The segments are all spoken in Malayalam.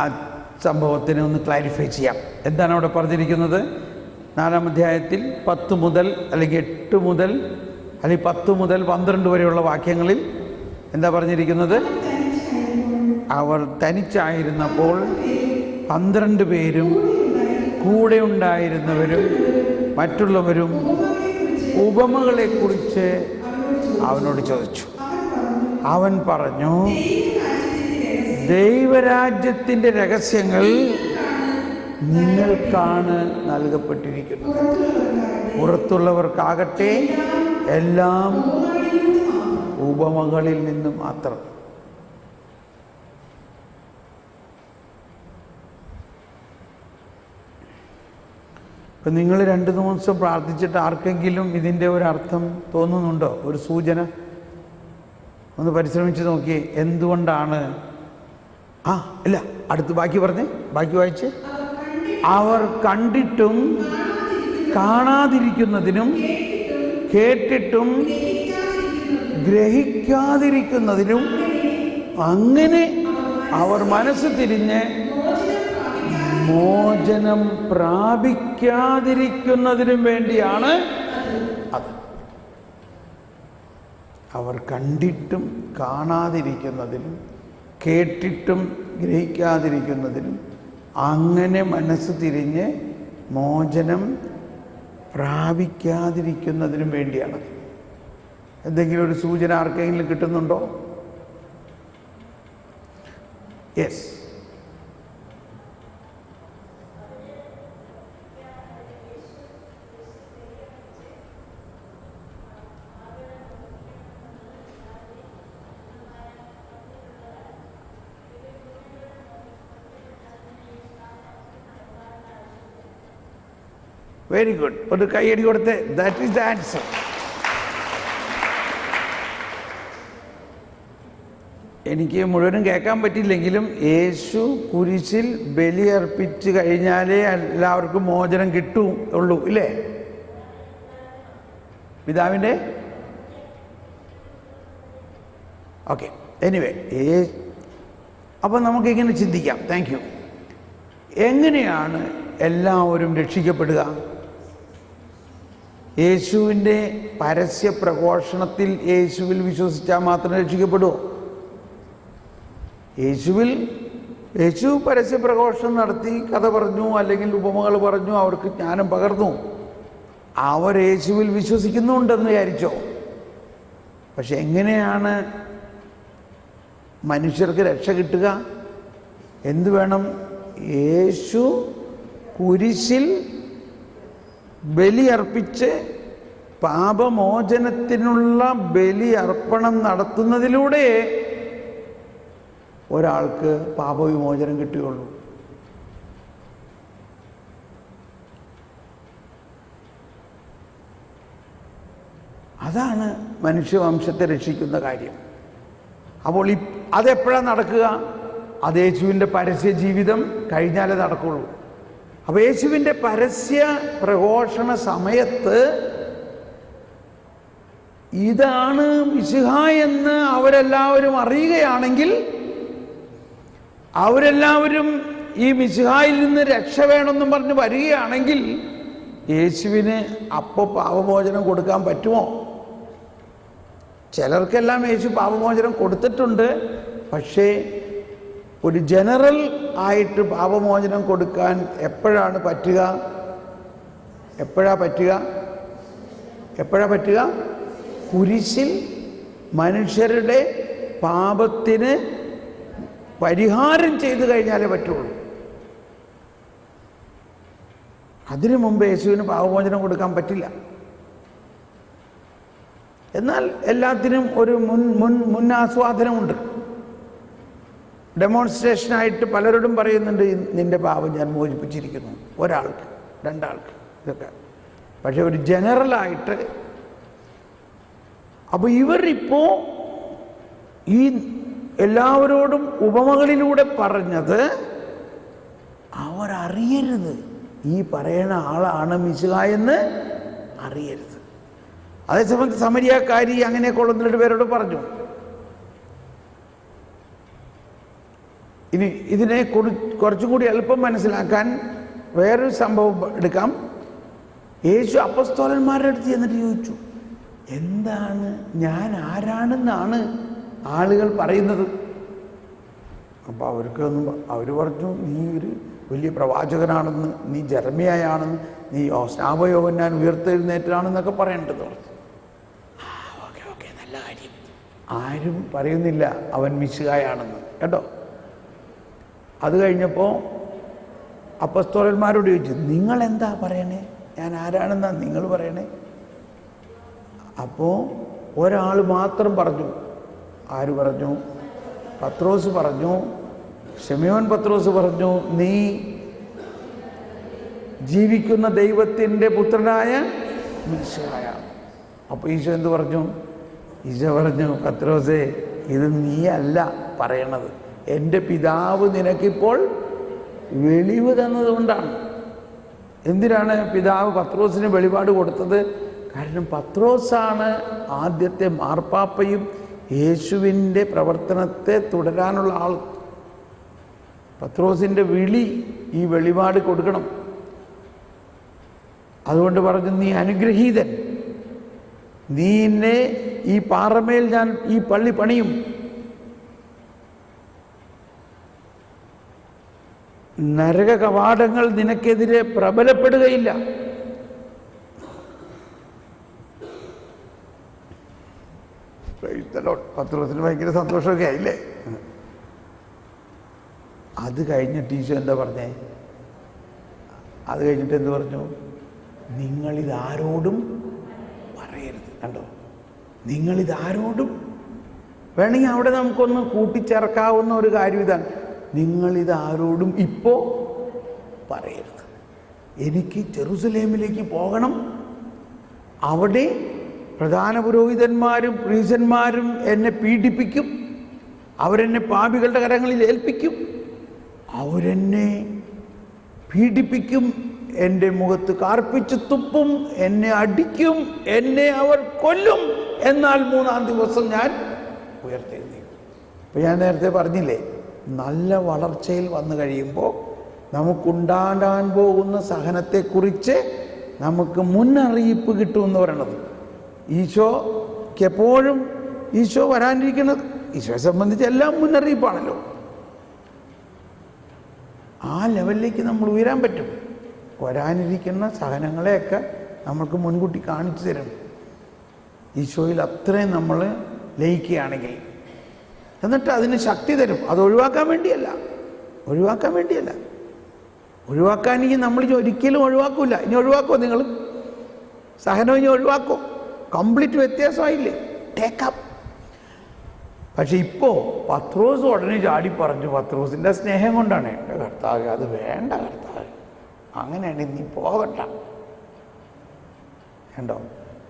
ആ സംഭവത്തിനെ ഒന്ന് ക്ലാരിഫൈ ചെയ്യാം. എന്താണ് അവിടെ പറഞ്ഞിരിക്കുന്നത്? 4-ാം അധ്യായത്തിൽ 10 മുതൽ അല്ലെങ്കിൽ 8 മുതൽ അല്ലെങ്കിൽ 10 മുതൽ 12 വരെയുള്ള വാക്യങ്ങളിൽ എന്താ പറഞ്ഞിരിക്കുന്നത്? അവർ തനിച്ചായിരുന്നപ്പോൾ 12 പേരും കൂടെ ഉണ്ടായിരുന്നവരും മറ്റുള്ളവരും ഉപമകളെക്കുറിച്ച് അവനോട് ചോദിച്ചു. അവൻ പറഞ്ഞു, ദൈവരാജ്യത്തിൻ്റെ രഹസ്യങ്ങൾ നിങ്ങൾക്കാണ് നൽകപ്പെട്ടിരിക്കുന്നത്. പുറത്തുള്ളവർക്കാകട്ടെ എല്ലാം ഉപമകളിൽ നിന്നും മാത്രം. ഇപ്പം നിങ്ങൾ 2 ദിവസം പ്രാർത്ഥിച്ചിട്ട് ആർക്കെങ്കിലും ഇതിൻ്റെ ഒരർത്ഥം തോന്നുന്നുണ്ടോ? ഒരു സൂചന ഒന്ന് പരിശ്രമിച്ച് നോക്കിയേ. എന്തുകൊണ്ടാണ്? ഇല്ല, അടുത്ത് ബാക്കി പറഞ്ഞേ, ബാക്കി വായിച്ച്. അവർ കണ്ടിട്ടും കാണാതിരിക്കുന്നതിനും കേട്ടിട്ടും ഗ്രഹിക്കാതിരിക്കുന്നതിനും അങ്ങനെ അവർ മനസ്സ് തിരിഞ്ഞ് മോചനം പ്രാപിക്കാതിരിക്കുന്നതിനും വേണ്ടിയാണ് അത്. അവർ കണ്ടിട്ടും കാണാതിരിക്കുന്നതിനും കേട്ടിട്ടും ഗ്രഹിക്കാതിരിക്കുന്നതിനും അങ്ങനെ മനസ്സ് തിരിഞ്ഞ് മോചനം പ്രാപിക്കാതിരിക്കുന്നതിനും വേണ്ടിയാണ്. എന്തെങ്കിലും ഒരു സൂചന ആർക്കെങ്കിലും കിട്ടുന്നുണ്ടോ? യെസ്. Very good. ഒരു കൈയടി കൊടുത്ത്. That is the answer. എനിക്ക് മുഴുവനും കേൾക്കാൻ പറ്റില്ലെങ്കിലും യേശു കുരിശിൽ ബലിയർപ്പിച്ച് കഴിഞ്ഞാലേ എല്ലാവർക്കും മോചനം കിട്ടുള്ളൂ, ഇല്ലേ? പിതാവിൻ്റെ ഓക്കെ. എനിവേ, അപ്പം നമുക്കിങ്ങനെ ചിന്തിക്കാം. Thank you. എങ്ങനെയാണ് എല്ലാവരും രക്ഷിക്കപ്പെടുക? യേശുവിൻ്റെ പരസ്യ പ്രഘോഷണത്തിൽ യേശുവിൽ വിശ്വസിച്ചാൽ മാത്രം രക്ഷിക്കപ്പെടുമോ? യേശു പരസ്യ പ്രഘോഷണം നടത്തി, കഥ പറഞ്ഞു, അല്ലെങ്കിൽ ഉപമകൾ പറഞ്ഞു, അവർക്ക് ജ്ഞാനം പകർന്നു. അവർ യേശുവിൽ വിശ്വസിക്കുന്നുണ്ടെന്ന് വിചാരിച്ചോ? പക്ഷെ എങ്ങനെയാണ് മനുഷ്യർക്ക് രക്ഷ കിട്ടുക? എന്തു വേണം? യേശു കുരിശിൽ ബലിയർപ്പിച്ച് പാപമോചനത്തിനുള്ള ബലി അർപ്പണം നടത്തുന്നതിലൂടെ ഒരാൾക്ക് പാപവിമോചനം കിട്ടുകയുള്ളൂ. അതാണ് മനുഷ്യവംശത്തെ രക്ഷിക്കുന്ന കാര്യം. അപ്പോൾ അതെപ്പോഴാണ് നടക്കുക? അത് യേശുവിൻ്റെ പരസ്യ ജീവിതം കഴിഞ്ഞാലേ നടക്കുള്ളൂ. അപ്പോൾ യേശുവിൻ്റെ പരസ്യ പ്രഘോഷണ സമയത്ത് ഇതാണ് മിശിഹ എന്ന് അവരെല്ലാവരും അറിയുകയാണെങ്കിൽ, അവരെല്ലാവരും ഈ മിശിഹായിൽ നിന്ന് രക്ഷ വേണമെന്നും പറഞ്ഞ് വരികയാണെങ്കിൽ യേശുവിന് അപ്പോൾ പാപമോചനം കൊടുക്കാൻ പറ്റുമോ? ചിലർക്കെല്ലാം യേശു പാപമോചനം കൊടുത്തിട്ടുണ്ട്. പക്ഷേ ഒരു ജനറൽ ആയിട്ട് പാപമോചനം കൊടുക്കാൻ എപ്പോഴാണ് പറ്റുക? എപ്പോഴാ പറ്റുക? കുരിശിൽ മനുഷ്യരുടെ പാപത്തിന് പരിഹാരം ചെയ്തു കഴിഞ്ഞാലേ പറ്റുള്ളൂ. അതിനു മുമ്പ് യേശുവിന് പാപമോചനം കൊടുക്കാൻ പറ്റില്ല. എന്നാൽ എല്ലാത്തിനും ഒരു മുന്നാസ്വാദനമുണ്ട്. ഡെമോൺസ്ട്രേഷനായിട്ട് പലരോടും പറയുന്നുണ്ട്, നിൻ്റെ പാപം ഞാൻ മോചിപ്പിച്ചിരിക്കുന്നു, ഒരാൾക്ക് 2 ആൾക്ക് ഇതൊക്കെ. പക്ഷെ ഒരു ജനറലായിട്ട് അപ്പോൾ ഇവരിപ്പോൾ ഈ എല്ലാവരോടും ഉപമകളിലൂടെ പറഞ്ഞത് അവരറിയരുത്, ഈ പറയുന്ന ആളാണ് മിശിഹ എന്ന് അറിയരുത്. അതേസമയത്ത് സമരിയാക്കാരി അങ്ങനെയൊക്കെ ഉള്ള 2 പേരോട് പറഞ്ഞു, ഇനി ഇതിനെ കുറച്ചും കൂടി എളുപ്പം മനസ്സിലാക്കാൻ വേറൊരു സംഭവം എടുക്കാം. യേശു അപ്പസ്തോലന്മാരുടെ അടുത്ത് ചെന്നിട്ട് ചോദിച്ചു, എന്താണ്, ഞാൻ ആരാണെന്നാണ് ആളുകൾ പറയുന്നത്? അപ്പോൾ അവർ പറഞ്ഞു, നീ ഒരു വലിയ പ്രവാചകനാണെന്ന്, നീ ജെറമ്യായാണെന്ന്, നീ സ്നാപകയോഹന്നാൻ ഉയർത്തെഴുന്നേറ്റാണെന്നൊക്കെ പറയേണ്ടത് പറഞ്ഞു. ഓക്കെ നല്ല കാര്യം. ആരും പറയുന്നില്ല അവൻ മിശിഹായാണെന്ന് കേട്ടോ. അത് കഴിഞ്ഞപ്പോൾ അപ്പസ്തോലന്മാരോട് ചോദിച്ചു, നിങ്ങളെന്താ പറയണേ, ഞാൻ ആരാണെന്നാണ് നിങ്ങൾ പറയണേ? അപ്പോൾ ഒരാൾ മാത്രം പറഞ്ഞു. ആര് പറഞ്ഞു? പത്രോസ് പറഞ്ഞു. ശിമയോൻ പത്രോസ് പറഞ്ഞു, നീ ജീവിക്കുന്ന ദൈവത്തിൻ്റെ പുത്രനായ മിശിഹായ. അപ്പോൾ ഈശോ എന്ത് പറഞ്ഞു? ഈശോ പറഞ്ഞു, പത്രോസേ, ഇത് നീയല്ല പറയണത്, എൻ്റെ പിതാവ് നിനക്കിപ്പോൾ വെളിവ് തന്നതുകൊണ്ടാണ്. എന്തിനാണ് പിതാവ് പത്രോസിന് വെളിപാട് കൊടുത്തത്? കാരണം പത്രോസാണ് ആദ്യത്തെ മാർപ്പാപ്പയും യേശുവിൻ്റെ പ്രവർത്തനത്തെ തുടരാനുള്ള ആൾ. പത്രോസിൻ്റെ വിളി ഈ വെളിപാട് കൊടുക്കണം. അതുകൊണ്ട് പറഞ്ഞു, നീ അനുഗ്രഹീതൻ, നീ എന്നെ ഈ പാറമേൽ ഞാൻ ഈ പള്ളി പണിയും, നരക കവാടങ്ങൾ നിനക്കെതിരെ പ്രബലപ്പെടുകയില്ല. പത്രോസിന് ഭയങ്കര സന്തോഷമൊക്കെ ആയില്ലേ? അത് കഴിഞ്ഞിട്ട് ഈശോ എന്താ പറഞ്ഞേ? അത് കഴിഞ്ഞിട്ട് എന്ത് പറഞ്ഞു? നിങ്ങളിതാരോടും പറയരുത്. കണ്ടോ, നിങ്ങളിതാരോടും, വേണമെങ്കിൽ അവിടെ നമുക്കൊന്ന് കൂട്ടിച്ചേർക്കാവുന്ന ഒരു കാര്യം ഇതാണ്, നിങ്ങളിതാരോടും ഇപ്പോൾ പറയരുത്. എനിക്ക് ജെറുസലേമിലേക്ക് പോകണം, അവിടെ പ്രധാന പുരോഹിതന്മാരും പ്രീസന്മാരും എന്നെ പീഡിപ്പിക്കും, അവരെന്നെ പാപികളുടെ കരങ്ങളിൽ ഏൽപ്പിക്കും, അവരെന്നെ പീഡിപ്പിക്കും, എൻ്റെ മുഖത്ത് കാർപ്പിച്ച് തുപ്പും, എന്നെ അടിക്കും, എന്നെ അവർ കൊല്ലും, എന്നാൽ 3-ാം ദിവസം ഞാൻ ഉയർത്തെഴുന്നേൽക്കും. അപ്പോൾ ഞാൻ നേരത്തെ പറഞ്ഞില്ലേ, നല്ല വളർച്ചയിൽ വന്നു കഴിയുമ്പോൾ നമുക്കുണ്ടാകാൻ പോകുന്ന സഹനത്തെക്കുറിച്ച് നമുക്ക് മുന്നറിയിപ്പ് കിട്ടുമെന്ന് പറയണത്. ഈശോക്കെപ്പോഴും ഈശോ വരാനിരിക്കുന്നത്, ഈശോയെ സംബന്ധിച്ച് എല്ലാം മുന്നറിയിപ്പാണല്ലോ. ആ ലെവലിലേക്ക് നമ്മൾ ഉയരാൻ പറ്റും. വരാനിരിക്കുന്ന സഹനങ്ങളെയൊക്കെ നമ്മൾക്ക് മുൻകൂട്ടി കാണിച്ചു തരും, ഈശോയിൽ അത്രയും നമ്മൾ ലയിക്കുകയാണെങ്കിൽ. എന്നിട്ട് അതിന് ശക്തി തരും. അത് ഒഴിവാക്കാൻ വേണ്ടിയല്ല. ഒഴിവാക്കാൻ ഇനി നമ്മൾ ഒരിക്കലും ഒഴിവാക്കില്ല. ഇനി ഒഴിവാക്കുമോ നിങ്ങൾ? സഹനം ഇനി ഒഴിവാക്കോ? കംപ്ലീറ്റ് വ്യത്യാസമായില്ലേ? ടേക്കപ്പ്. പക്ഷെ ഇപ്പോൾ പത്രോസ് ഉടനെ ചാടി പറഞ്ഞു, പത്രോസിൻ്റെ സ്നേഹം കൊണ്ടാണ്, എൻ്റെ കർത്താവ് അത് വേണ്ട കർത്താവ്, അങ്ങനെയാണ് നീ പോകട്ട. കണ്ടോ,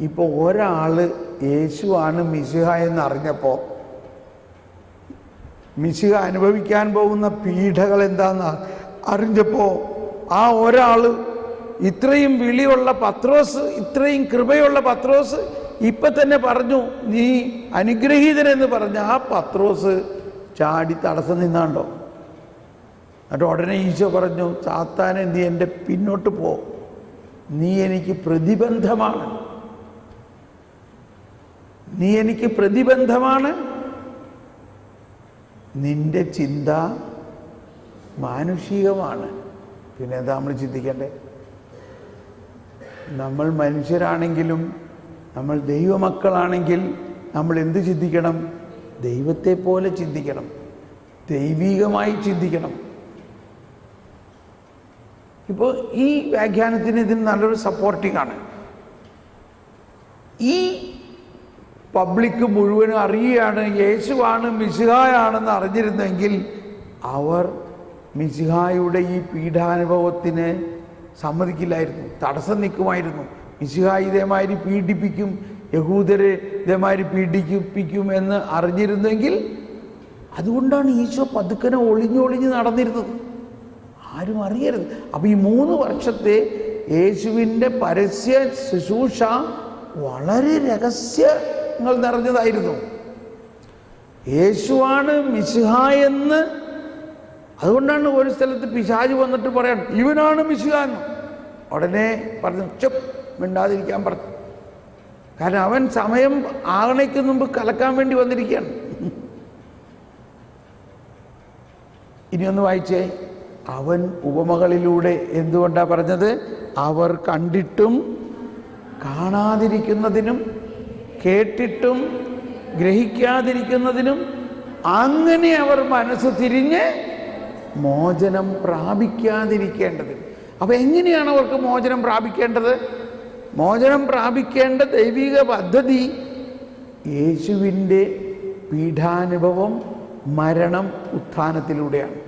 ഇപ്പോൾ ഒരാൾ യേശുവാണ് മിശിഹ എന്നറിഞ്ഞപ്പോൾ, മിശിഹ അനുഭവിക്കാൻ പോകുന്ന പീഡകൾ എന്താണെന്ന് അറിഞ്ഞപ്പോൾ, ആ ഒരാൾ, ഇത്രയും വിളിയുള്ള പത്രോസ്, ഇത്രയും കൃപയുള്ള പത്രോസ് ഇപ്പം തന്നെ പറഞ്ഞു നീ അനുഗ്രഹീതനെന്ന് പറഞ്ഞ ആ പത്രോസ് ചാടി തടസ്സം നിന്നാണ്ടോ? എന്നിട്ട് ഉടനെ ഈശോ പറഞ്ഞു, സാത്താനെ നീ എൻ്റെ പിന്നോട്ട് പോ, നീ എനിക്ക് പ്രതിബന്ധമാണ്, നിന്റെ ചിന്ത മാനുഷികമാണ്. പിന്നെ എന്താ നമ്മൾ ചിന്തിക്കണ്ടേ? നമ്മൾ മനുഷ്യരാണെങ്കിലും നമ്മൾ ദൈവമക്കളാണെങ്കിൽ നമ്മൾ എന്ത് ചിന്തിക്കണം? ദൈവത്തെ പോലെ ചിന്തിക്കണം, ദൈവികമായി ചിന്തിക്കണം. ഇപ്പോൾ ഈ വ്യാഖ്യാനത്തിന് ഇതിന് നല്ലൊരു സപ്പോർട്ടിംഗ് ആണ്. ഈ പബ്ലിക് മുഴുവനും അറിയുകയാണ് യേശുവാണ് മിശിഹായാണെന്ന് അറിഞ്ഞിരുന്നെങ്കിൽ അവർ മിശിഹായുടെ ഈ പീഡാനുഭവത്തിന് സമ്മതിക്കില്ലായിരുന്നു, തടസ്സം നിൽക്കുമായിരുന്നു. മിശിഹ ഇതേമാതിരി പീഡിപ്പിക്കും, യഹൂദരെ ഇതേമാതിരി പീഡിപ്പിക്കും എന്ന് അറിഞ്ഞിരുന്നെങ്കിൽ, അതുകൊണ്ടാണ് ഈശോ പതുക്കനെ ഒളിഞ്ഞൊളിഞ്ഞ് നടന്നിരുന്നത്, ആരും അറിയരുത്. അപ്പം ഈ 3 വർഷത്തെ യേശുവിൻ്റെ പരസ്യ ശുശ്രൂഷ വളരെ രഹസ്യങ്ങൾ നിറഞ്ഞതായിരുന്നു. യേശുവാണ് മിശിഹ എന്ന് അതുകൊണ്ടാണ് ഒരു സ്ഥലത്ത് പിശാച് വന്നിട്ട് പറയാൻ ഇവനാണ് മിശിഹാന്ന്. ഉടനെ പറഞ്ഞു ചുപ്പ്, മിണ്ടാതിരിക്കാൻ പറഞ്ഞു. കാരണം അവൻ സമയം ആകണയ്ക്ക് മുമ്പ് കലക്കാൻ വേണ്ടി വന്നിരിക്കുകയാണ്. ഇനി ഒന്ന് വായിച്ചേ. അവൻ ഉപമകളിലൂടെ എന്തുകൊണ്ടാണ് പറഞ്ഞത്? അവർ കണ്ടിട്ടും കാണാതിരിക്കുന്നതിനും കേട്ടിട്ടും ഗ്രഹിക്കാതിരിക്കുന്നതിനും അങ്ങനെ അവർ മനസ്സ് തിരിഞ്ഞ് മോചനം പ്രാപിക്കാതിരിക്കേണ്ടതിന്. അപ്പോൾ എങ്ങനെയാണ് അവർക്ക് മോചനം പ്രാപിക്കേണ്ടത്? മോചനം പ്രാപിക്കേണ്ട ദൈവിക പദ്ധതി യേശുവിൻ്റെ പീഠാനുഭവം, മരണം, ഉത്ഥാനത്തിലൂടെയാണ്.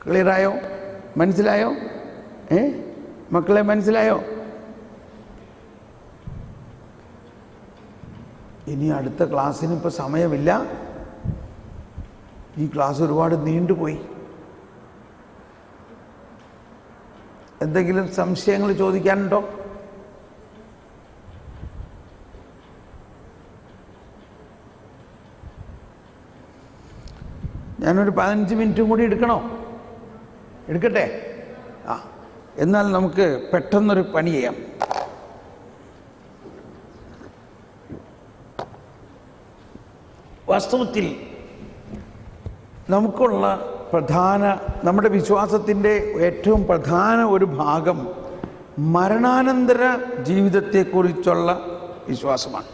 ക്ലിയറായോ? മനസ്സിലായോ? മക്കളെ മനസ്സിലായോ? ഇനി അടുത്ത ക്ലാസ്സിന് ഇപ്പോൾ സമയമില്ല. ഈ ക്ലാസ് ഒരുപാട് നീണ്ടുപോയി. എന്തെങ്കിലും സംശയങ്ങൾ ചോദിക്കാനുണ്ടോ? ഞാനൊരു 15 മിനിറ്റും കൂടി എടുക്കണോ? എടുക്കട്ടെ? എന്നാൽ നമുക്ക് പെട്ടെന്നൊരു പണി ചെയ്യാം. വാസ്തവത്തിൽ നമുക്കുള്ള നമ്മുടെ വിശ്വാസത്തിൻ്റെ ഏറ്റവും പ്രധാന ഒരു ഭാഗം മരണാനന്തര ജീവിതത്തെക്കുറിച്ചുള്ള വിശ്വാസമാണ്.